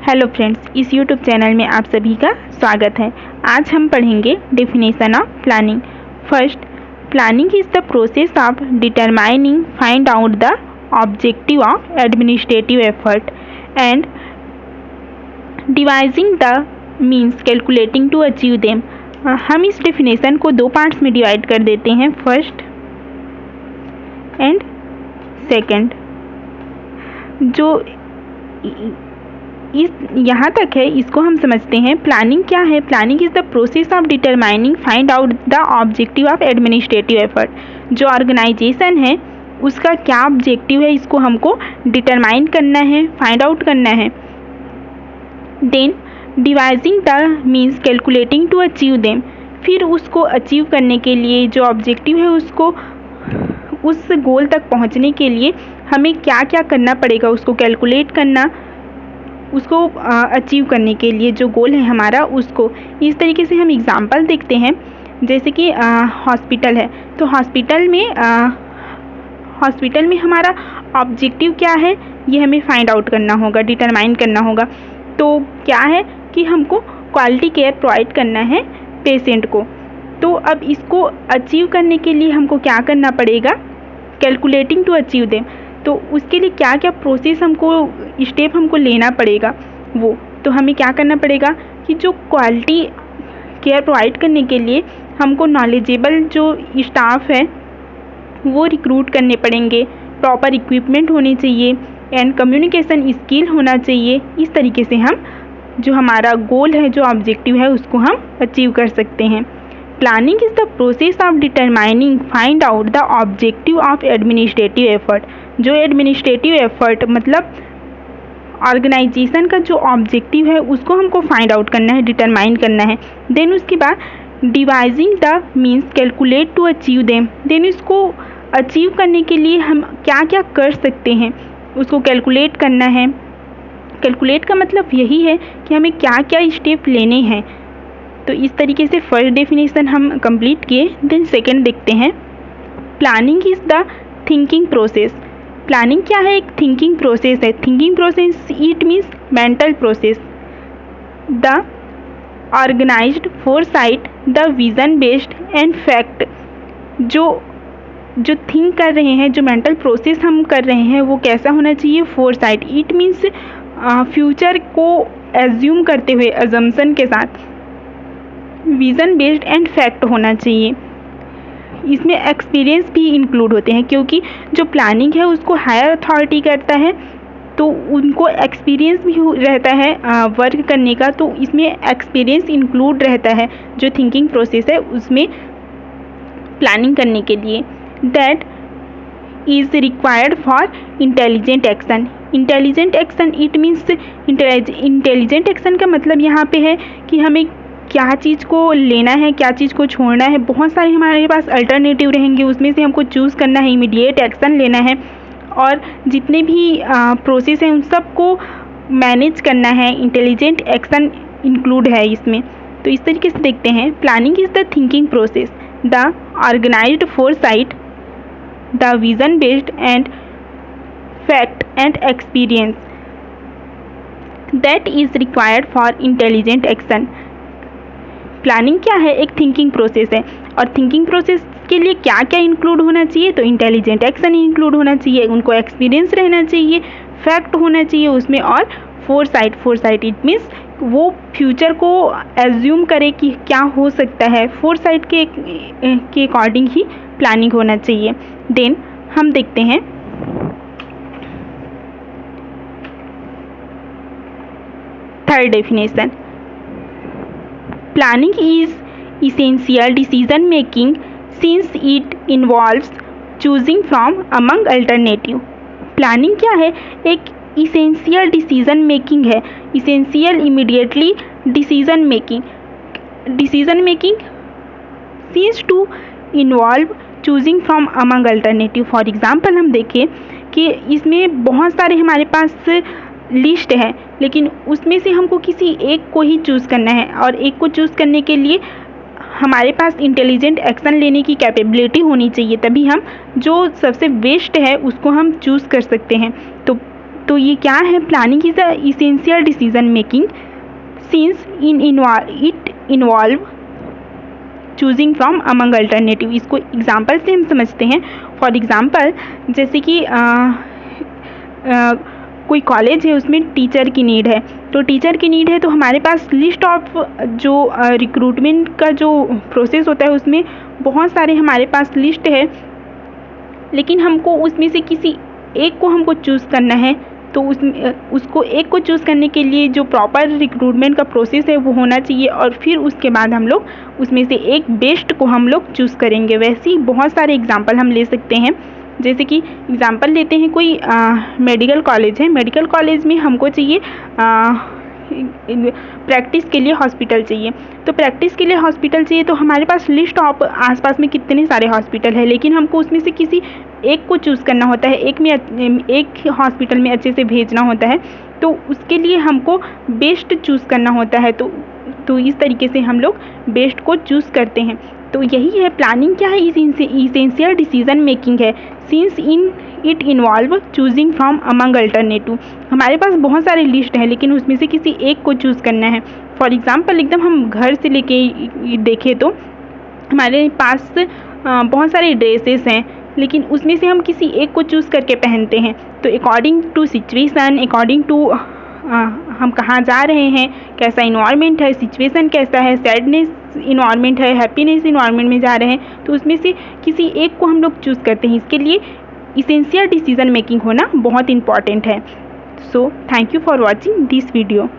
Hello friends, इस YouTube channel में आप सभी का स्वागत है। आज हम पढ़ेंगे definition of planning. First, planning is the process of determining find out the objective of administrative effort and devising the means calculating to achieve them. हम इस डेफिनेशन को दो पार्ट्स में डिवाइड कर देते हैं, फर्स्ट एंड सेकेंड। जो इस यहाँ तक है इसको हम समझते हैं। प्लानिंग क्या है? Planning is the process of determining find out the objective of administrative effort. जो ऑर्गेनाइजेशन है उसका क्या ऑब्जेक्टिव है, इसको हमको डिटरमाइन करना है, फाइंड आउट करना है। Then devising the means calculating to achieve them. फिर उसको अचीव करने के लिए जो ऑब्जेक्टिव है उसको उस गोल तक पहुँचने के लिए हमें क्या क्या करना पड़ेगा, उसको कैलकुलेट करना, उसको अचीव करने के लिए जो गोल है हमारा उसको। इस तरीके से हम एग्जांपल देखते हैं। जैसे कि हॉस्पिटल है, तो हॉस्पिटल में हमारा ऑब्जेक्टिव क्या है ये हमें फाइंड आउट करना होगा, डिटरमाइन करना होगा। तो क्या है कि हमको क्वालिटी केयर प्रोवाइड करना है पेशेंट को। तो अब इसको अचीव करने के लिए हमको क्या करना पड़ेगा, कैलकुलेटिंग टू अचीव देम। तो उसके लिए क्या क्या प्रोसेस हमको स्टेप हमको लेना पड़ेगा वो, तो हमें क्या करना पड़ेगा कि जो क्वालिटी केयर प्रोवाइड करने के लिए हमको नॉलेजेबल जो स्टाफ है वो रिक्रूट करने पड़ेंगे, प्रॉपर इक्विपमेंट होने चाहिए एंड कम्युनिकेशन स्किल होना चाहिए। इस तरीके से हम जो हमारा गोल है, जो ऑब्जेक्टिव है उसको हम अचीव कर सकते हैं। Planning is the process of determining find out the objective of administrative effort. जो एडमिनिस्ट्रेटिव एफर्ट मतलब ऑर्गेनाइजेशन का जो ऑब्जेक्टिव है उसको हमको फाइंड आउट करना है, डिटरमाइन करना है। देन उसके बाद devising the means calculate to achieve them. Then इसको अचीव करने के लिए हम क्या क्या कर सकते हैं उसको कैलकुलेट करना है। कैलकुलेट का मतलब यही है कि हमें क्या क्या स्टेप लेने हैं। तो इस तरीके से फर्स्ट डेफिनेशन हम कंप्लीट किए। देन सेकेंड देखते हैं। Planning is the thinking process. Planning क्या है? एक थिंकिंग प्रोसेस है। Thinking process it means mental process, the organised foresight, the vision based and fact. जो थिंक कर रहे हैं, जो मेंटल प्रोसेस हम कर रहे हैं वो कैसा होना चाहिए? फोरसाइट, इट मीन्स फ्यूचर को एज्यूम करते हुए, अजम्पशन के साथ। विजन बेस्ड एंड फैक्ट होना चाहिए। इसमें एक्सपीरियंस भी इंक्लूड होते हैं, क्योंकि जो प्लानिंग है उसको हायर अथॉरिटी करता है तो उनको एक्सपीरियंस भी रहता है वर्क करने का। तो इसमें एक्सपीरियंस इंक्लूड रहता है जो थिंकिंग प्रोसेस है उसमें प्लानिंग करने के लिए। That is required for intelligent action. Intelligent action it means intelligent action का मतलब यहाँ पे है कि हमें क्या चीज़ को लेना है, क्या चीज़ को छोड़ना है। बहुत सारे हमारे पास अल्टरनेटिव रहेंगे, उसमें से हमको चूज़ करना है, इमीडिएट एक्शन लेना है और जितने भी प्रोसेस हैं उन सबको मैनेज करना है। इंटेलिजेंट एक्शन इंक्लूड है इसमें। तो इस तरीके से देखते हैं। Planning is the thinking process, the organised foresight, the vision based and fact and experience that is required for intelligent action. Planning क्या है? एक थिंकिंग प्रोसेस है और थिंकिंग प्रोसेस के लिए क्या क्या इंक्लूड होना चाहिए? तो इंटेलिजेंट एक्शन इंक्लूड होना चाहिए, उनको एक्सपीरियंस रहना चाहिए, फैक्ट होना चाहिए उसमें और फोरसाइट। फोरसाइट इट मीन्स वो फ्यूचर को एज्यूम करे कि क्या हो सकता है। फोरसाइट के अकॉर्डिंग ही प्लानिंग होना चाहिए। देन हम देखते हैं third definition. Planning is essential decision making since it involves choosing from among alternative। Planning क्या है? एक essential decision making है। essential immediately decision making since to involve choosing from among alternative। For example हम देखें कि इसमें बहुत सारे हमारे पास लिस्ट है, लेकिन उसमें से हमको किसी एक को ही चूज़ करना है और एक को चूज़ करने के लिए हमारे पास इंटेलिजेंट एक्शन लेने की कैपेबिलिटी होनी चाहिए, तभी हम जो सबसे बेस्ट है उसको हम चूज़ कर सकते हैं। तो तो ये क्या है, planning is the essential decision making since it involve choosing from among alternative. इसको एग्जाम्पल से हम समझते हैं। फॉर एग्ज़ाम्पल, जैसे कि कोई कॉलेज है, उसमें टीचर की नीड है, तो टीचर की नीड है तो हमारे पास लिस्ट ऑफ जो रिक्रूटमेंट का जो प्रोसेस होता है उसमें बहुत सारे हमारे पास लिस्ट है, लेकिन हमको उसमें से किसी एक को हमको चूज़ करना है। तो उसको एक को चूज़ करने के लिए जो प्रॉपर रिक्रूटमेंट का प्रोसेस है वो होना चाहिए, और फिर उसके बाद हम लोग उसमें से एक बेस्ट को हम लोग चूज़ करेंगे। वैसे ही बहुत सारे एग्जांपल हम ले सकते हैं। जैसे कि एग्जांपल लेते हैं, कोई मेडिकल कॉलेज है, मेडिकल कॉलेज में हमको चाहिए प्रैक्टिस के लिए हॉस्पिटल चाहिए। तो प्रैक्टिस के लिए हॉस्पिटल चाहिए तो हमारे पास लिस्ट ऑफ आसपास में कितने सारे हॉस्पिटल है, लेकिन हमको उसमें से किसी एक को चूज़ करना होता है, एक हॉस्पिटल में अच्छे से भेजना होता है, तो उसके लिए हमको बेस्ट चूज़ करना होता है। तो इस तरीके से हम लोग बेस्ट को चूज़ करते हैं। तो यही है प्लानिंग। क्या है, इसेंशियल डिसीजन मेकिंग है since it involve choosing from among alternative. हमारे पास बहुत सारे लिस्ट है, लेकिन उसमें से किसी एक को चूज़ करना है। फॉर एग्ज़ाम्पल, एकदम हम घर से लेके देखें तो हमारे पास बहुत सारे ड्रेसेस हैं, लेकिन उसमें से हम किसी एक को चूज़ करके पहनते हैं। तो according to situation, according to हम कहाँ जा रहे हैं, कैसा इन्वायरमेंट है, सिचुएशन कैसा है, सैडनेस इन्वायरमेंट है, हैप्पीनेस इन्वायरमेंट में जा रहे हैं, तो उसमें से किसी एक को हम लोग चूज़ करते हैं। इसके लिए इसेंशियल डिसीजन मेकिंग होना बहुत इंपॉर्टेंट है। So thank you for watching this video.